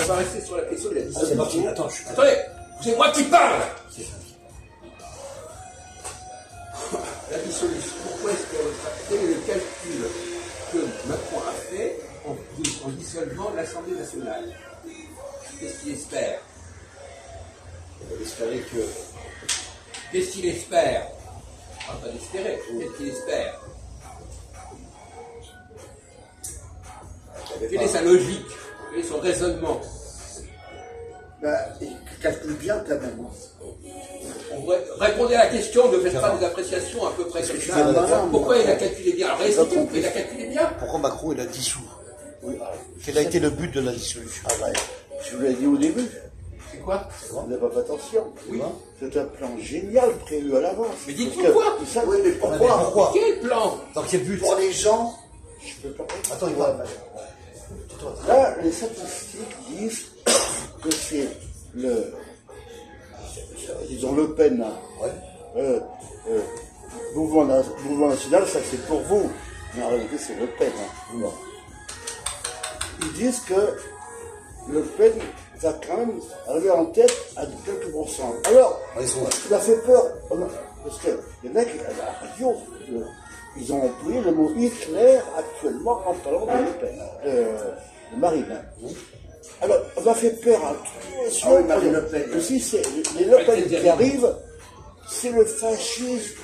va rester sur la question de la dissolution. C'est parti, attends, Attendez, c'est moi qui parle. La dissolution, pourquoi est-ce que quel est le calcul que Macron a fait en dissolvant l'Assemblée nationale? Qu'est-ce qu'il espère? Il va espérer que... Qu'est-ce qu'il espère? Pas d'espérer, qu'est-ce qu'il espère? Quelle est sa logique? Quel est son raisonnement? Il calcule bien quand même. Répondez à la question, ne faites pas des appréciations à peu près comme ça. Pourquoi il a calculé bien? Alors expliquez-moi, il a calculé bien. Pourquoi Macron il a dissous? Quel a été le but de la dissolution? Je vous l'ai dit au début. C'est quoi? Vous n'avez pas fait attention. Oui. C'est un plan génial prévu à l'avance. Mais dites pourquoi? Oui, mais pourquoi? Quel plan? Dans quel but? Pour les gens, je peux pas. Attends, il va. Là, les statistiques disent que c'est disons Le Pen, mouvement national, ça c'est pour vous. Mais en réalité, c'est Le Pen. Ils disent que Le Pen va quand même arriver en tête à quelques pourcents. Alors, ça fait peur. Parce que les mecs, à la radio, ils ont employé le mot Hitler actuellement en parlant de Le Pen, de Marine. Alors, on a fait peur à tous les que si c'est les Le Pen qui arrivent, c'est le fascisme,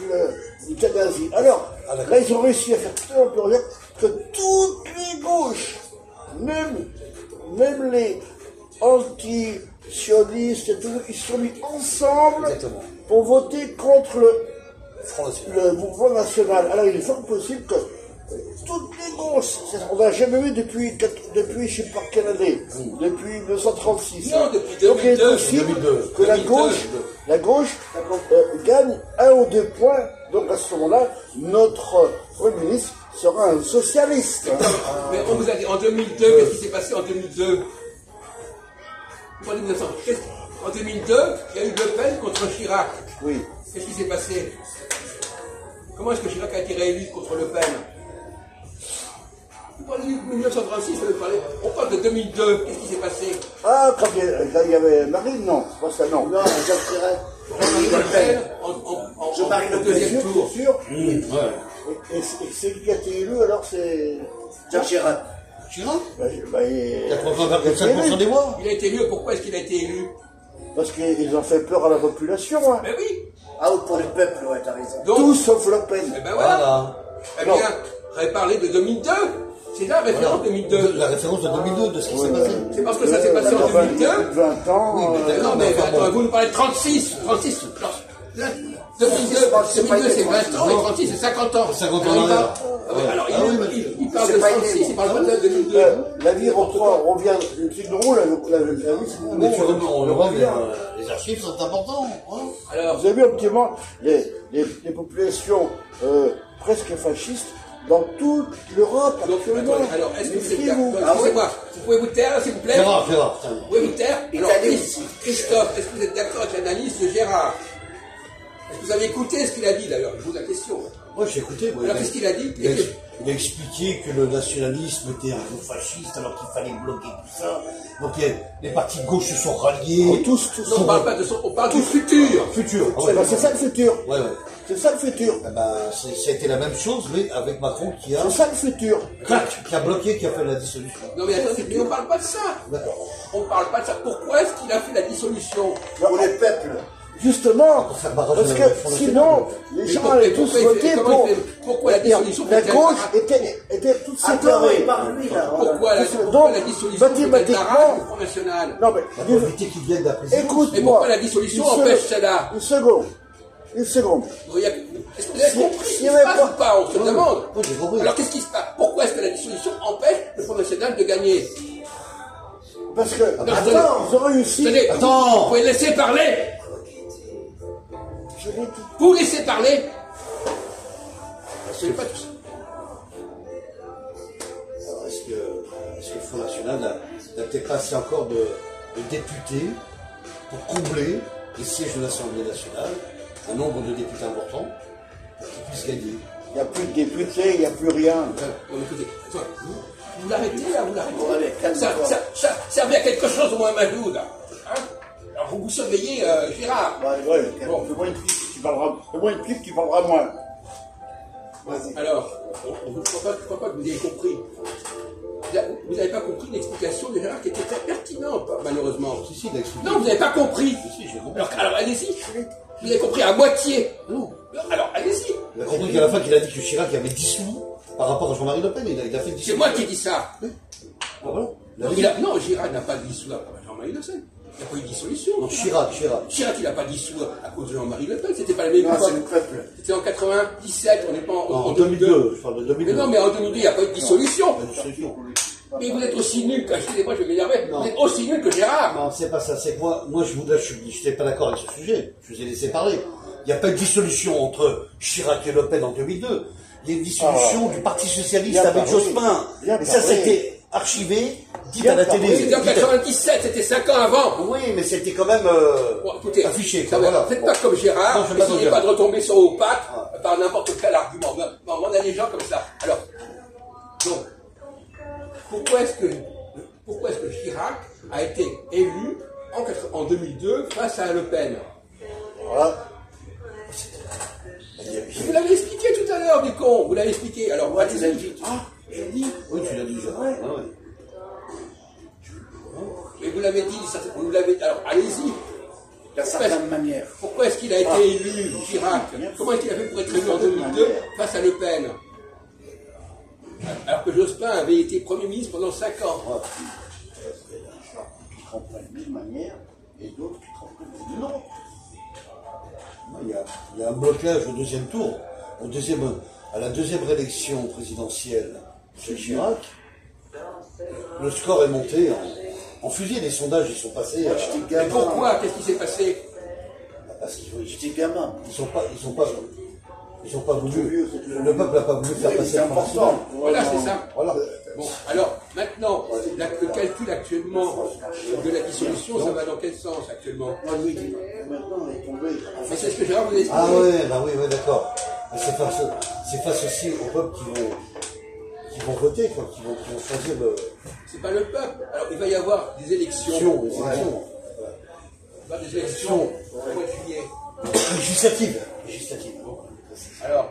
l'euthanasie. Alors, là, ils ont réussi à faire tellement peur que toutes les gauches, même les anti-sionistes et tout, ils se sont mis ensemble pour voter contre le mouvement national. Alors, il est fort possible que toutes les gauches, on n'a jamais vu depuis je ne sais pas quelle année, depuis 1936. Non, depuis 2002. Donc il est possible que la gauche gagne 1 ou 2 points. Donc à ce moment-là, notre Premier ministre sera un socialiste. Mais on vous a dit en 2002, qu'est-ce qui s'est passé en 2002? En 2002, il y a eu Le Pen contre Chirac. Oui. Qu'est-ce qui s'est passé? Comment est-ce que Chirac a été réélu contre Le Pen? On parle de 1936, on parle de 2002, qu'est-ce qui s'est passé? Ah, quand il y avait Marine, non, c'est pas ça, non. Non, Jacques Chirac. Le Pen en deuxième tour. Sûr. Et celui qui a été élu, alors c'est Jacques Chirac. Chirac? Il 85% des voix. Il a été élu, pourquoi est-ce qu'il a été élu? Parce qu'ils ont fait peur à la population. Hein. Mais oui. Ah, ou pour le peuple, ouais, t'as raison. Donc, tout sauf Le Pen. Eh ben voilà. Eh bien, j'avais parlé de 2002. C'est la référence 2002. La référence de 2002, de ce qui s'est passé. C'est parce que ça s'est passé en 2002. 20 ans. Oui, non, mais attends, vous nous parlez de 36. 36. 2002, c'est 20 ans et 36, c'est 50 ans. 50 ans. Alors, il parle de 36, il parle pas de 2002. La vie revient. C'est drôle, la vie, c'est Mais tu revient. Les archives sont importantes. Alors, vous avez vu objectivement les populations presque fascistes dans toute l'Europe actuellement. Alors, est-ce que vous êtes d'accord? Excusez-moi, vous pouvez vous taire, s'il vous plaît? Gérard. Vous pouvez vous taire? Alors, Christophe, est-ce que vous êtes d'accord avec l'analyse de Gérard? Est-ce que vous avez écouté ce qu'il a dit d'ailleurs? Je vous pose la question. Moi, j'ai écouté. Alors, qu'est-ce qu'il a dit? Il a expliqué que le nationalisme était un peu fasciste, alors qu'il fallait bloquer tout ça. Donc les partis de gauche se sont ralliés. Tous non, on parle pas de son, on parle du futur. C'est ça le futur. Ouais. C'est ça le futur. C'était la même chose, mais avec Macron qui a... C'est ça le futur. Qui a bloqué, qui a fait la dissolution. Non mais attendez, on parle pas de ça. D'accord. On parle pas de ça. Pourquoi est-ce qu'il a fait la dissolution? Pour les peuples. Justement, parce que sinon, les gens allaient tous voter pour... Pourquoi la dissolution? La gauche était toute séparée. Pourquoi la dissolution mathématiquement... du Front National? Non mais... Pour éviter qu'il vienne d'apaiser. Écoute-moi. Et pourquoi la dissolution empêche cela? Une seconde. Est-ce que vous avez compris ce qui se passe ou pas? On se demande. Alors qu'est-ce qui se passe? Pourquoi est-ce que la dissolution empêche le Front National de gagner? Parce que... Attends, ils ont réussi... Attends, vous pouvez laisser parler. Vous laissez parler. Ce n'est pas tout ça. Alors, est-ce que le Front National n'a peut-être pas assez encore de députés pour combler les sièges de l'Assemblée nationale, un nombre de députés important, pour qu'ils puissent gagner? Il n'y a plus de députés, il n'y a plus rien. Écoutez, Vous l'arrêtez là, vous l'arrêtez. Bon, allez, calme-toi. Ça servait à quelque chose au moins, Majoud. Hein? Alors vous surveillez Gérard. Ouais, Bon. fais-moi une clip, tu parleras moins. Vas-y. Alors, je ne crois pas que vous ayez compris. Vous n'avez pas compris l'explication de Gérard qui était très pertinente, malheureusement. Si, il a expliqué. Non, vous n'avez pas compris. Si, j'ai compris. Alors allez-y. Vous avez compris à moitié. Non. Alors allez-y. Il a compris qu'à la fin qu'il a dit que Chirac avait dissous par rapport à Jean-Marie Le Pen. Il a fait dissous. C'est moi qui dis ça. Ah, voilà. Non, Gérard n'a pas dissous à Jean-Marie Le Pen. Il n'y a pas eu de dissolution. Non, Chirac. Chirac, il n'a pas dissous à cause de Jean-Marie Le Pen. C'était pas la même Non, époque. c'est le peuple. C'était en 97, on n'est pas En 2002, je parle de 2002. Mais non, mais en 2002, il n'y a pas eu de dissolution. Pas de dissolution. Mais vous êtes aussi nul que, excusez-moi, je vais m'énerver, Non. vous êtes aussi nul que Gérard. Non, c'est pas ça. C'est que moi, je n'étais pas d'accord avec ce sujet. Je vous ai laissé parler. Il n'y a pas de dissolution entre Chirac et Le Pen en 2002. Il y a une dissolution du Parti Socialiste Bien avec parlé. Jospin. Bien Et ça, parlé. c'était archivé, dit Bien à la parlé. télé. C'était en 97, c'était 5 ans avant. Oui, mais c'était quand même Bon, écoutez, affiché. ça Quoi, va, voilà. faites Bon. pas comme Gérard, Non, je vais pas essayez dire. pas de retomber sur vos pattes par n'importe quel argument. Non, on a des gens comme ça. Alors, donc, pourquoi est-ce que Chirac a été élu en 2002 face à Le Pen? Voilà. Vous l'avez expliqué tout à l'heure, du con. Vous l'avez expliqué. Alors, Ouais, tu allez-y. l'as dit. Ah, j'ai dit. Oui, tu l'as dit, Gérard. Ouais. Ah ouais. Mais vous l'avez dit, vous l'avez. Alors, allez-y. D'une certaine manière. Pourquoi est-ce qu'il a été élu, Chirac? Comment est-ce qu'il a fait pour être élu en 2002 face à Le Pen? Alors que Jospin avait été Premier ministre pendant 5 ans. Qui comprennent d'une manière et d'autres qui comprennent d'une autre. Il y a un blocage au deuxième tour. À la deuxième réélection présidentielle chez Chirac, le score est monté en fusée. Les sondages, ils sont passés. J'étais Mais gamin. pourquoi? Qu'est-ce qui s'est passé? Parce qu'ils J'étais gamin. ils ont pas voulu. Le peuple n'a pas voulu faire passer C'est le important. Voilà, c'est ça. Voilà. Bon, alors, maintenant, le calcul actuellement de la dissolution, ça va dans quel sens actuellement? Moi, je lui dis, maintenant, on est tombé. Mais c'est ce que Gérard vous a expliqué. Ah ouais, bah oui, d'accord. Mais c'est face aussi au peuple qui vont voter, quoi, qui vont choisir le. C'est pas le peuple. Alors, il va y avoir des élections. Les Il va y avoir des élections au mois de juillet. Législative. Alors,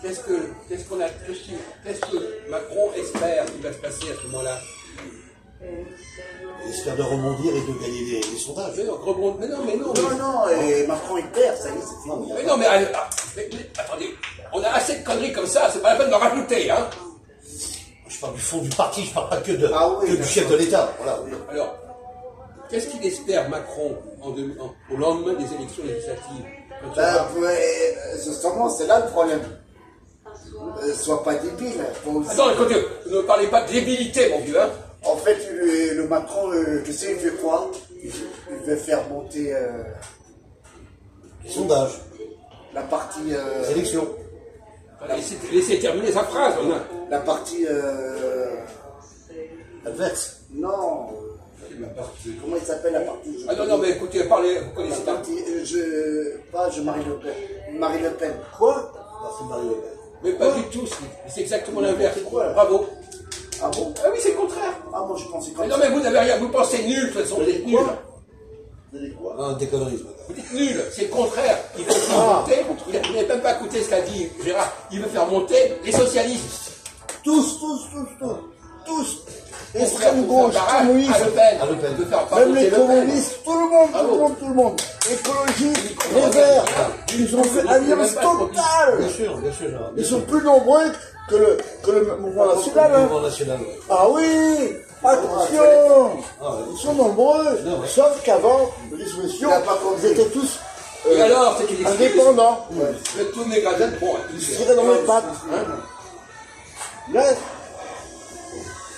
qu'est-ce que Macron espère qu'il va se passer à ce moment-là? Il espère de rebondir et de gagner les sondages. Mais non. Non, et Macron, il perd, ça y est, c'est fini. Mais non, mais attendez, on a assez de conneries comme ça, c'est pas la peine d'en rajouter, hein. Je parle du fond du parti, je parle pas que Oui, du chef de l'État. Voilà. Alors, qu'est-ce qu'il espère Macron au lendemain des élections législatives? Justement, c'est là le problème. Sois pas débile. Attends, écoutez, ne parlez pas de débilité, mon vieux, hein. En fait, le Macron, tu sais, il fait quoi? Il veut faire monter Les sondages, la partie. les élections. Laissez terminer sa phrase. La partie. Adverse. Non. Comment il s'appelle la partie? Ah non, mais écoutez, parlez, vous La connaissez pas. partie. Marie Le Pen. Marie Le Pen. Quoi? Parti de Marie Le Pen. Mais pas du tout, c'est exactement l'inverse. C'est quoi, là? Bravo. Ah bon? Ah oui, c'est le contraire. Ah, moi je pensais Mais comme non, ça. mais vous n'avez rien, vous pensez nul, de toute façon, vous êtes nul. Quoi? Vous avez quoi? Non, des conneries, ce matin. Vous dites nul, c'est le contraire. Il veut faire monter, vous n'avez même pas écouté ce qu'a dit Gérard, il veut faire monter les socialistes. Tous. Pour Extrême faire gauche, barrage communiste. à Le Pen. À Le Pen. Il veut faire pas Même monter les Le Pen. communistes, tout le monde. Écologistes, les Verts, ils ont fait alliance totale. Bien sûr, Gérard. Ils sont plus nombreux que le mouvement national. Le Hein. mouvement national. Ah oui, attention, Ah ouais. ils sont nombreux. Non, ouais. Sauf qu'avant, les dissolutions, ils étaient tous Et alors, c'est qu'il est indépendants. Le tout mes gradins, bon, Ils se tiraient dans les pattes. Là,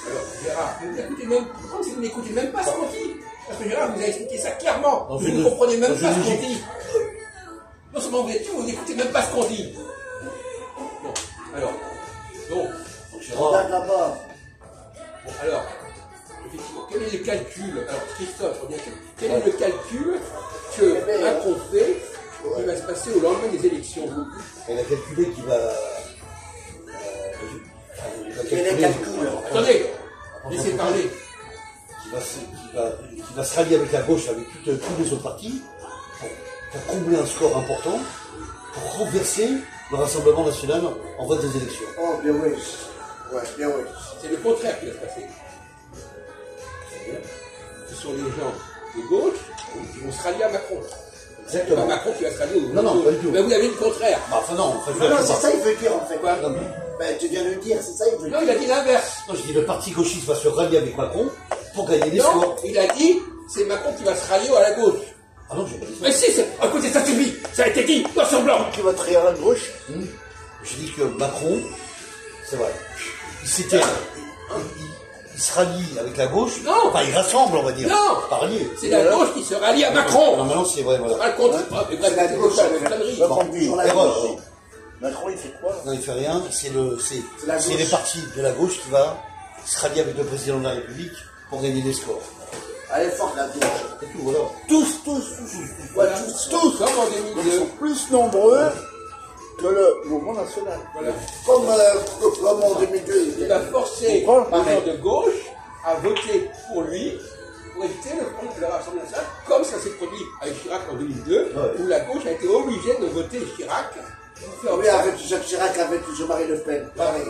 alors, Gérard, vous n'écoutez même pas ce qu'on dit. Parce que Gérard vous a expliqué ça clairement. Non, Vous je ne ne- comprenez même je pas ne ce qu'on dis- dit. Non seulement vous êtes tout, vous n'écoutez même pas ce qu'on dit. Bon, alors, donc, regarde là-bas. bon, alors, effectivement, quel est le calcul? Alors, Christophe, on vient quel est le calcul que Macron fait qui va se passer au lendemain des élections? Elle a calculé qu'il va. Il va calculer. Attendez, laissez parler. Qui va se rallier avec la gauche, avec tous les autres partis, pour combler un score important, pour renverser le Rassemblement national en vote des élections. Oh, bien oui. Ouais, bien oui. C'est le contraire qui va se passer. Ce sont les gens de gauche qui vont se rallier à Macron. Exactement. Pas Macron qui va se rallier aux Non, pas du tout. Mais vous avez le contraire. Bah, enfin non, Non, c'est ça qu'il veut dire en fait. Quoi? Ben, tu viens de le dire, c'est ça qu'il veut Non, dire. il a dit l'inverse. non, je dis le parti gauchiste va se rallier avec Macron pour gagner des Non, scores. il a dit c'est Macron qui va se rallier à la gauche. Ah non, j'ai pas dit ça. Mais si, à côté ça suffit. Ça a été dit, noir sur blanc. Tu vas te rire à la gauche. J'ai dit que Macron, c'est vrai, il se rallie avec la gauche. Non. Enfin, il rassemble, on va dire. Non. Pas rallier. C'est la gauche qui se rallie à Macron. Non, maintenant, c'est vrai, voilà. Pas le contraire. Mais bref, la gauche, c'est une connerie. Sur la erreur. gauche. Macron, il fait quoi? Non, il fait rien. C'est la gauche. les partis de la gauche qui va se rallier avec le président de la République pour gagner des scores. Elle est forte, la gauche. C'est tout, voilà. Tous. Voilà, Tous. comme en Ils 2002. sont plus nombreux que le mouvement national. Voilà. Comme en 2002. Il va forcer les Comprends, gens pareil. de gauche à voter pour lui pour éviter le compte de la Rassemblement national, comme ça s'est produit avec Chirac en 2002, où la gauche a été obligée de voter Chirac pour faire Oui, avec Jacques Chirac, avec Jean-Marie Le Pen. Pareil.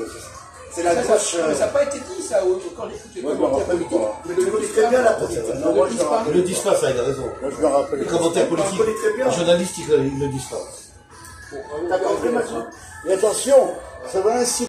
C'est la ça, gauche. mais ça n'a pas été dit ça quand j'écoute les Moi, je me commentaires rappelle politiques. pas. Mais Tu connais très bien la politique. Non, moi, je me Ils rappelle. le disent pas, ça, il a raison. Moi, je me rappelle. Les commentaires politiques, Je connais très bien. les journalistes, ils le disent pas. T'as compris maintenant? Et attention, ça va ainsi.